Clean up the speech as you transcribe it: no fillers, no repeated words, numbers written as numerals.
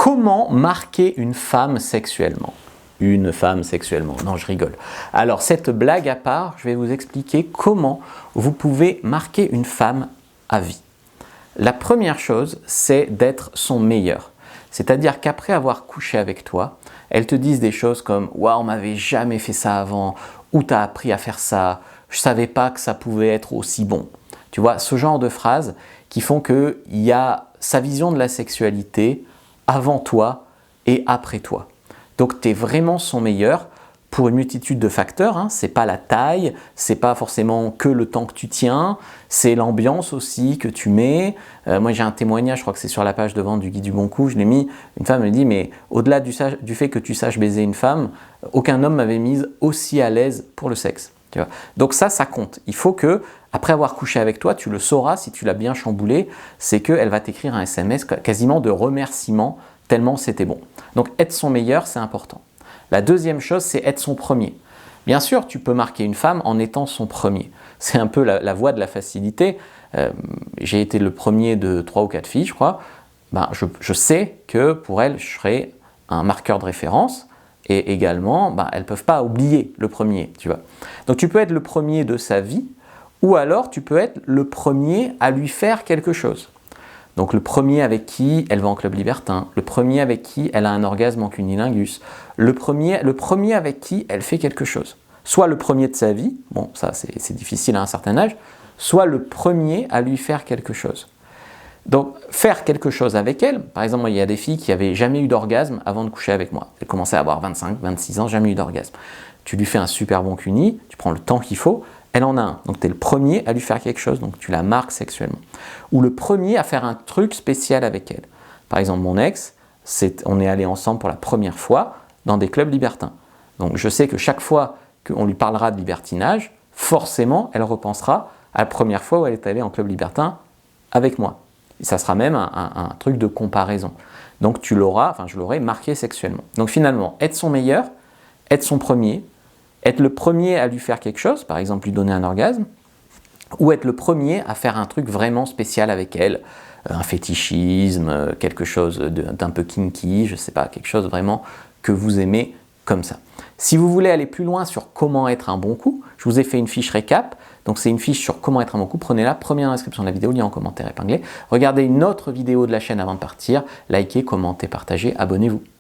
Comment marquer une femme sexuellement? Une femme sexuellement. Non, je rigole. Alors, cette blague à part, je vais vous expliquer comment vous pouvez marquer une femme à vie. La première chose, c'est d'être son meilleur. C'est-à-dire qu'après avoir couché avec toi, elle te dise des choses comme « Waouh, on m'avait jamais fait ça avant » ou « T'as appris à faire ça »,« Je savais pas que ça pouvait être aussi bon ». Tu vois, ce genre de phrases qui font qu'il y a sa vision de la sexualité avant toi et après toi. Donc, tu es vraiment son meilleur pour une multitude de facteurs. Hein. Ce n'est pas la taille, ce n'est pas forcément que le temps que tu tiens, c'est l'ambiance aussi que tu mets. Moi, j'ai un témoignage, je crois que c'est sur la page de vente du Guide du Bon Coup, je l'ai mis. Une femme me dit, mais au-delà du fait que tu saches baiser une femme, aucun homme m'avait mise aussi à l'aise pour le sexe. Tu vois. Donc ça compte. Il faut que, après avoir couché avec toi, tu le sauras si tu l'as bien chamboulé, c'est qu'elle va t'écrire un SMS quasiment de remerciement tellement c'était bon. Donc être son meilleur, c'est important. La deuxième chose, c'est être son premier. Bien sûr, tu peux marquer une femme en étant son premier. C'est un peu la voie de la facilité. J'ai été le premier de 3 ou 4 filles, je crois. Je sais que pour elles, je serai un marqueur de référence. Et également, elles ne peuvent pas oublier le premier, tu vois. Donc tu peux être le premier de sa vie, ou alors tu peux être le premier à lui faire quelque chose. Donc le premier avec qui elle va en club libertin, le premier avec qui elle a un orgasme en cunnilingus, le premier avec qui elle fait quelque chose. Soit le premier de sa vie, bon ça c'est difficile à un certain âge, soit le premier à lui faire quelque chose. Donc faire quelque chose avec elle, par exemple moi, il y a des filles qui n'avaient jamais eu d'orgasme avant de coucher avec moi. Elles commençaient à avoir 25, 26 ans, jamais eu d'orgasme. Tu lui fais un super bon cuni, tu prends le temps qu'il faut, elle en a un. Donc tu es le premier à lui faire quelque chose, donc tu la marques sexuellement. Ou le premier à faire un truc spécial avec elle. Par exemple mon ex, on est allé ensemble pour la première fois dans des clubs libertins. Donc je sais que chaque fois qu'on lui parlera de libertinage, forcément elle repensera à la première fois où elle est allée en club libertin avec moi. Et ça sera même un truc de comparaison. Donc je l'aurai marqué sexuellement. Donc finalement, être son meilleur, être son premier, être le premier à lui faire quelque chose, par exemple lui donner un orgasme, ou être le premier à faire un truc vraiment spécial avec elle, un fétichisme, quelque chose d'un peu kinky, je ne sais pas, quelque chose vraiment que vous aimez comme ça. Si vous voulez aller plus loin sur comment être un bon coup, je vous ai fait une fiche récap. Donc c'est une fiche sur comment être un bon coup. Prenez-la, première description de la vidéo, lien en commentaire épinglé. Regardez une autre vidéo de la chaîne avant de partir. Likez, commentez, partagez, abonnez-vous.